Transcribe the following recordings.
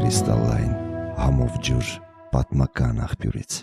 Կրիստալային համով ջուր պատմական աղբյուրից։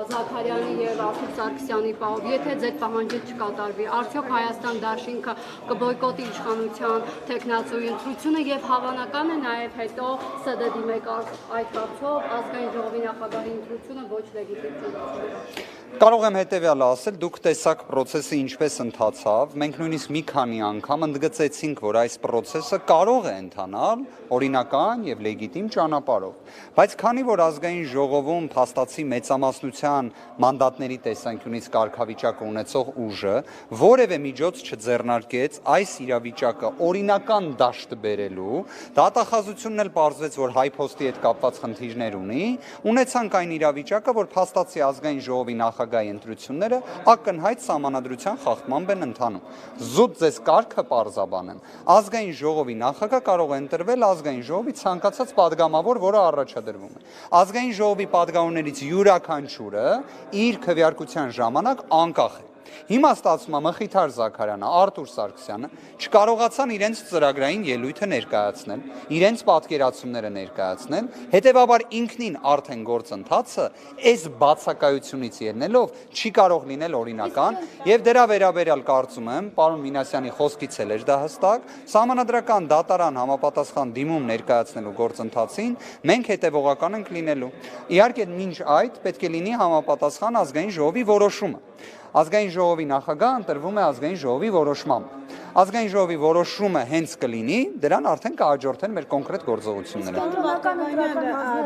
Զաքարյանի եւ Արթուր Սարգսյանի պահով, եթե ձեր պահանջը չկատարվի, արդյոք Հայաստան դաշինքը կբոյկոտի իշխանության թեկնածուի ընտրությունը եւ հավանական է նաեւ հետո ՍԴ-ի մեկ այդ հարցով ազգային ժողովի նախագահի ընտրությունը ոչ լեգիտիմ ճանաչվի։ Կարող եմ հետևյալը ասել, դուք տեսաք process-ը ինչպես ընթացավ, մենք նույնիսկ մի քանի անգամ ընդգծեցինք, որ այս process-ը կարող է ընթանալ օրինական եւ լեգիտիմ ճանապարհով, բայց քանի որ ազգային ժողովում փաստացի մեծամասնության մանդատների տեսանկյունից կարգավիճակը ունեցող ուժը որևէ միջոց չձեռնարկեց այս իրավիճակը օրինական դաշտ բերելու, դատախազությունն էլ պարզվեց, որ հայփոստի հետ կապված խնդիրներ ունի, ունեցանք այն իրավիճակը, որ փաստացի ազգային ժողովի նախագահի ընտրությունները ակնհայտ սահմանադրության խախտմամբ են ընթանում։ Զուտ ձեզ կարգը պարզաբանեմ։ Ազգային ժողովի նախագահ կարող է ընտրվել ազգային ժողովի ցանկացած падգամավոր, որը առաջադրվում է։ Ազգային ժողովի падգամավորներից յուրաքանչյուրը իր քվեարկության ժամանակ անկախ է։ Հիմա ստացվում է Մխիթար Զաքարյանը, Արթուր Սարգսյանը չկարողացան իրենց ծրագրային ելույթը ներկայացնել, իրենց պատկերացումները ներկայացնել, հետևաբար ինքնին արդեն գործընթացը այս բացակայությունից ելնելով չի կարող լինել օրինական եւ դրա վերաբերյալ կարծում եմ, պարոն Մինասյանի խոսքից էլ էր դա հստակ, սահմանադրական դատարան համապատասխան դիմում ներկայացնելու գործընթացին մենք հետևողական ենք լինելու։ Իհարկե մինչ այդ պետք է լինի համապատասխան ազգային ժողովի որոշումը։ Ազգային ժողովի նախագահ ընտրվում է ազգային ժողովի որոշմամբ։ Ազգային ժողովի որոշումը հենց կլինի, դրան արդեն կհաջորդեն մեր կոնկրետ գործողությունները։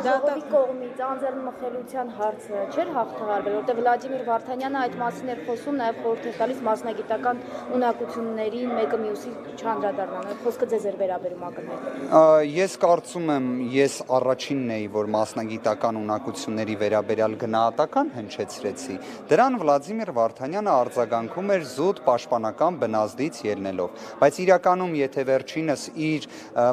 Ժողովի կողմից անձեռնմխելիության հարցը չէր հաղթահարվել, որտեղ Վլադիմիր Վարդանյանը այդ մասին էր խոսում, նաև խորհուրդ էր տալիս մասնագիտական ունակություններին մեկը մյուսի չանդրադառնալ։ Խոսքը ձեզ էր վերաբերում ակնհայտ։ Ես կարծում եմ, ես առաջինն էի, որ մասնագիտական ունակությունների վերաբերյալ գնահատական հնչեցրեցի։ Դրան Վլադիմիր Վարդանյանը արձագանքում էր զուտ պաշտպանական բնազդից ելնելով, բայց իրականում եթե վերջինս իր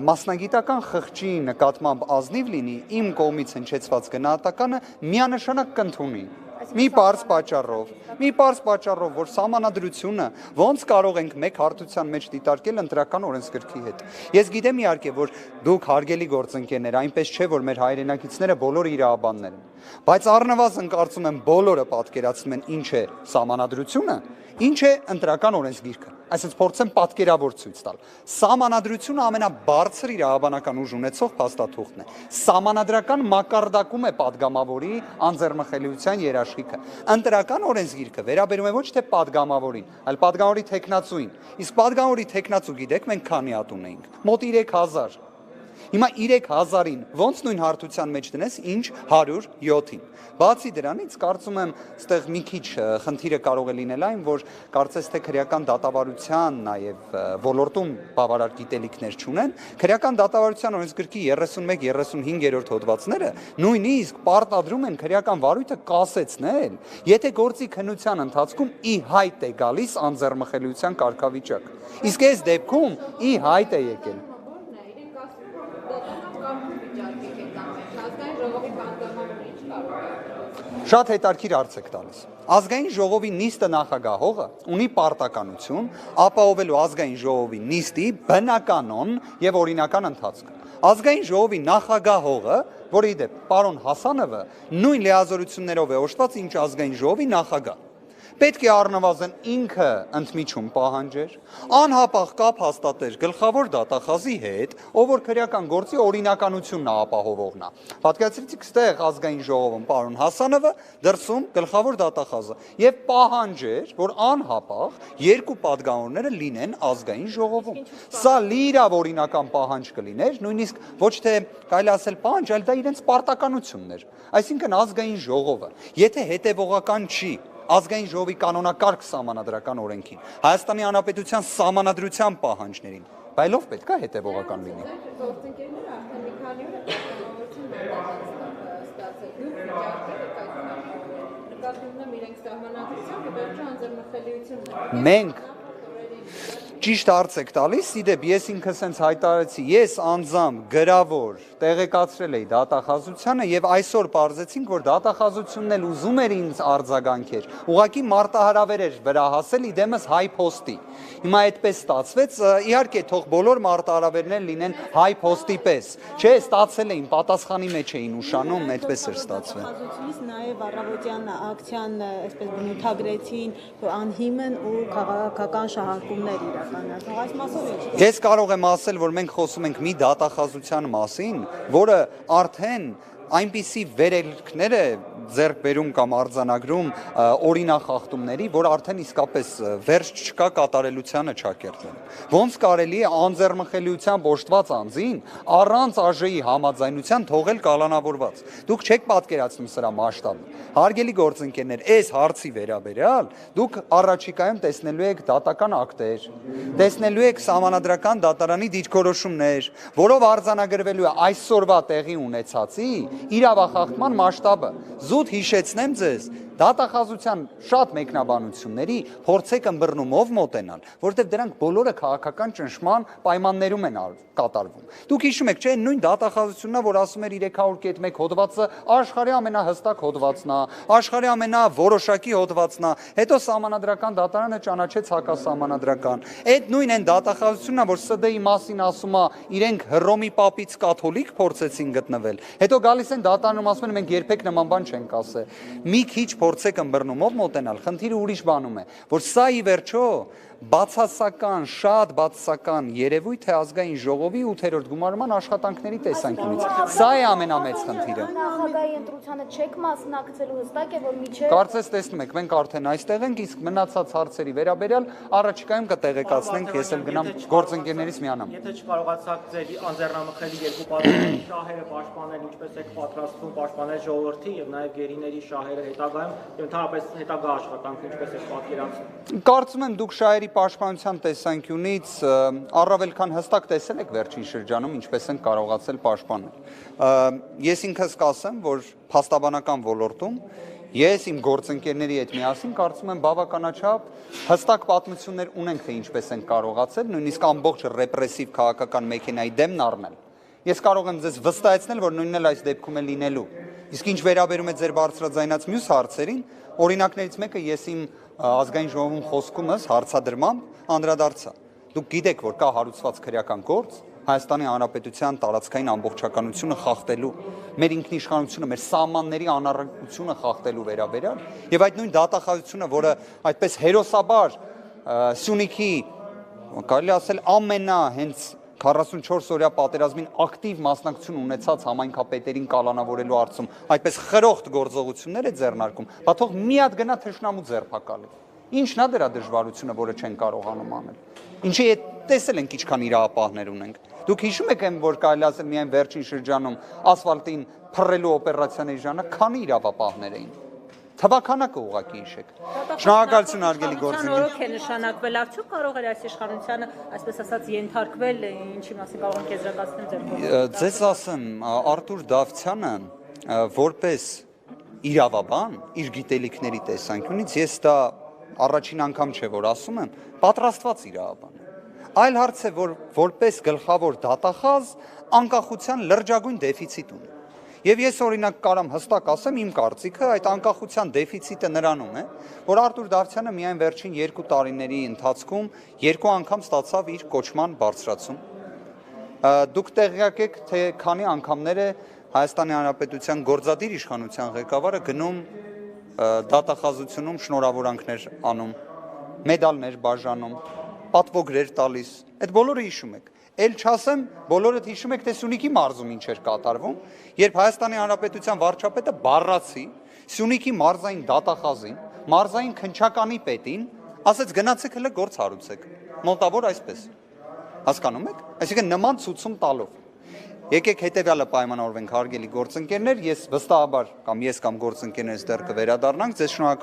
մասնագիտական խղճի նկատմամբ ազնիվ լինի, իմ կողմից հնչեցված գնահատականը միանշանակ կընդունի։ Մի պարզ պատճառով, որ սահմանադրությունը ոնց կարող ենք մեկ հարթության մեջ դիտարկել ընտրական օրենսգրքի հետ։ Ես գիտեմ իհարկե, որ դուք հարգելի գործընկերներ, այնպես չէ, որ մեր հայրենակիցները բոլորը իրավաբաններ են, բայց առնվազն կարծում եմ բոլորը պատկերացնում են ինչ է սահմանադրությունը, ինչ է ընտրական օրենսգիրքը։ Այսինքն փորձեմ պատկերավոր ցույց տալ։ Սահմանադրությունը ամենաբարձր իրավաբանական ուժ ունեցող փաստաթուղթն է։ Սահմանադրական մակարդակում է падգամավորի անձեռնմխելիության երաշխիքը։ Ընտրական օրենսգիրքը վերաբերում է ոչ թե падգամավորին, այլ падգամավորի թեկնածուին։ Իսկ падգամավորի թեկնածու գիտեք մենք քանի հատ ունեինք։ Մոտ 3000։ Հիմա 3000-ին ոնց նույն հարթության մեջ դնես, ինչ 107-ին։ Բացի դրանից, կարծում եմ, այստեղ մի քիչ խնդիրը կարող է լինել այն, որ կարծես թե քրեական դատավարության նաև ոլորտում բավարար գիտելիքներ չունեն, քրեական դատավարության օրենսգրքի 31-35-րդ հոդվածները նույնիսկ պարտադրում են քրեական վարույթը կասեցնել, եթե գործի քննության ընթացքում ի հայտ է գալիս անձեռնմխելիության կարգավիճակ։ Իսկ այս դեպքում ի հայտ է եկել։ Շատ հետաքրքիր հարց եք տալիս։ Ազգային ժողովի նիստը նախագահողը ունի պարտականություն ապահովելու ազգային ժողովի նիստի բնականon եւ օրինական ընթացքը։ Ազգային ժողովի նախագահողը, որի դեպ պարոն Հասանովը նույն լիազորություններով է օժտված, ինչ ազգային ժողովի նախագահ։ Պետք է առնվազն ինքը ընդմիջում պահանջեր, անհապաղ կապ հաստատեր գլխավոր դատախազի հետ, ով որ քրեական գործի օրինականությունն ապահովողն է։ Պատկերացրիք ստեղ ազգային ժողովում պարոն Հասանովը, դրսում գլխավոր դատախազը եւ պահանջեր, որ անհապաղ երկու падգամավորները լինեն ազգային ժողովում։ Սա լիիրավ օրինական պահանջ կլիներ, նույնիսկ ոչ թե կարելի ասել պահանջ, այլ դա իրենց պարտականությունն էր։ Այսինքն ազգային ժողովը, եթե հետևողական չի ազգային ժողովի կանոնակարգ սահմանադրական օրենքին, Հայաստանի Հանրապետության սահմանադրության պահանջներին, բայլով պետք է հետևողական լինի։ Գործընկերները արդեն մի քանի օր պատգամավորություն Մենք Ճիշտ հարց եք տալիս, իդեպ ես ինքը սենց հայտարարեցի, ես անձամբ գրավոր տեղեկացրել էի դատախազությանը եւ այսօր պարզեցինք, որ դատախազությունն էլ ուզում էր ինձ արձագանքեր, ուղղակի մարտահրավեր էր վրա հասել իդեմս հայ փոստի։ Հիմա այդպես ստացվեց, իհարկե թող բոլոր մարտահրավերներ լինեն հայ փոստի պես, չէ, ստացել էին, պատասխանի մեջ էին ուշանում, այդպես էր ստացվել։ Դատախազությունից նաեւ առավոտյան ակցիան այսպես բնութագրեցին անհիմն ու քաղաքական շահարկումներ իրականացող այս մասով ինչ։ Ես կարող եմ ասել, որ մենք խոսում ենք մի դատախազության մասին, որը արդեն այնպիսի վերելքներ է ձեռք բերում կամ արձանագրում օրինախախտումների, որ արդեն իսկապես վերջ չկա կատարելությանը չակերտվում։ Ոնց կարելի է անձեռնմխելիությամբ օժտված անձին առանց ԱԺ-ի համաձայնության թողել կալանավորված։ Դուք չեք պատկերացնում սրա մասշտաբը։ Հարգելի գործընկերներ, այս հարցի վերաբերյալ դուք առաջիկայում տեսնելու եք դատական ակտեր, տեսնելու եք սահմանադրական դատարանի դիրքորոշումներ, որով արձանագրվելու է այսօրվա տեղի ունեցածի իրավախախտման մասշտաբը։ Զուտ հիշեցնեմ ձեզ, դատախազության շատ մեկնաբանությունների փորձեք ըմբռնումով մոտենալ, որտեղ դրանք բոլորը քաղաքական ճնշման պայմաններում են կատարվում։ Դուք հիշում եք, չէ՞, նույն դատախազությունն է, որ ասում էր 301 հոդվածը աշխարհի ամենահստակ հոդվածն է, աշխարհի ամենավորոշակի հոդվածն է, հետո սահմանադրական դատարանը ճանաչեց հակասահմանադրական։ Այդ նույն են դատախազությունն է, որ ՍԴ-ի մասին ասում է, իրենք Հռոմի պապից կաթոլիկ փորձեցին գտնվել։ Հետո գալիս են դատարանում ասում են մենք երբեք նման բան չենք ասել։ Մի քիչ փորձեք ըմբռնումով մոտենալ, խնդիրը ուրիշ բանում է, որ սա ի վերջո բացասական, շատ բացասական երևույթ է ազգային ժողովի 8-րդ գումարման աշխատանքների տեսանկյունից։ Սա է ամենամեծ խնդիրը։ Նախագահի ընտրությանը չեք մասնակցելու, հստակ է, որ միջև Կարծես տեսնում եք, մենք արդեն այստեղ ենք, իսկ մնացած հարցերի վերաբերյալ առաջիկայում կտեղեկացնենք, ես էլ գնամ գործընկերներից միանամ։ Եթե չկարողացաք ձեր անձեռնամխելի երկու պատմությունների շահերը պաշտպանել, ինչպես եք պատրաստվում պաշտպանել ժողովրդի եւ նաեւ գերիների շահերը հետագայում, եւ ընդհանրապես հետագա աշխատանքը ինչպես եք պատկերացնում։ Կարծում եմ դուք շահերի պաշտպանության տեսանկյունից առավել քան հստակ տեսել եք վերջին շրջանում ինչպես են կարողացել պաշտպանել։ Ես ինքս կասեմ, որ փաստաբանական ոլորտում ես իմ գործընկերների հետ միասին կարծում եմ բավականաչափ հստակ պատմություններ ունենք, թե ինչպես են կարողացել նույնիսկ ամբողջ ռեպրեսիվ քաղաքական մեքենայի դեմն առնել։ Ես կարող եմ ձեզ վստահեցնել, որ նույնն էլ այս դեպքում է լինելու։ Իսկ ինչ վերաբերում է ձեր բարձրաձայնած մյուս հարցերին, օրինակներից մեկը ես իմ ազգային ժողովում խոսքումս հարցադրմամբ անդրադարձա։ Դուք գիտեք, որ կա հարուցված քրեական գործ Հայաստանի Հանրապետության տարածքային ամբողջականությունը խախտելու, մեր ինքնիշխանությունը, մեր սահմանների անառակությունը խախտելու վերաբերյալ, եւ այդ նույն դատախազությունը, որը այդպես հերոսաբար Սյունիքի, կարելի ասել, հենց 44-օրյա պատերազմին ակտիվ մասնակցություն ունեցած համայնքապետերին կալանավորելու հարցում այդպես խրոխտ գործողություններ է ձեռնարկում, բա թող մի հատ գնա թշնամու ձերբակալի։ Ինչն է դրա դժվարությունը, որը չեն կարողանում անել։ Ինչի է տեսել ենք ինչքան իրավապահներ ունենք։ Դուք հիշում եք, որ կարելի ասել միայն վերջին շրջանում ասֆալտին փռելու օպերացիաների ժամանակ քանի իրավապահներ էին։ Թվականակը ուղղակի հիշեք։ Շնորհակալություն արգելի գործընկեր։ Օրոք է նշանակվել, արդյոք կարող էր այս իշխանությանը, այսպես ասած, ենթարկվել, ինչի մասին կարող ենք եզրակացնել ձեր։ Ձեզ ասեմ, Արտուր Դավթյանը որպես իրավաբան, իր գիտելիքների տեսանկյունից ես դա առաջին անգամ չէ, որ ասում եմ, պատրաստված իրավաբան։ Այլ հարց է, որ որպես գլխավոր դատախազ անկախության լրջագույն դեֆիցիտ ունի։ Եվ ես օրինակ կարամ հստակ ասեմ իմ կարծիքը, այդ անկախության դեֆիցիտը նրանում է, որ Արտուր Դավթյանը միայն վերջին 2 տարիների ընթացքում 2 անգամ ստացավ իր կոչման բարձրացում։ Դուք տեղյակ եք, թե քանի անգամներ է Հայաստանի Հանրապետության գործադիր իշխանության ղեկավարը գնում դատախազությունում շնորհավորանքներ անում, մեդալներ բաժանում, պատվոգրեր տալիս։ Այդ բոլորը հիշում եք։ Էլ չասեմ, բոլորդ հիշում եք, թե Սյունիքի մարզում ինչ էր կատարվում, երբ Հայաստանի Հանրապետության վարչապետը բառացի Սյունիքի մարզային դատախազին, մարզային քննչականի պետին, ասեց գնացեք հələ գործ հարուցեք։ Մոտավոր այսպես։ Հասկանում եք։ Այսինքն նման ցուցում տալով։ Եկեք հետևյալը պայմանավորվենք, հարգելի գործընկերներ, ես վստահաբար կամ ես կամ գործընկերներս դեռ կվերադառնանք, ձեզ շնորհակալ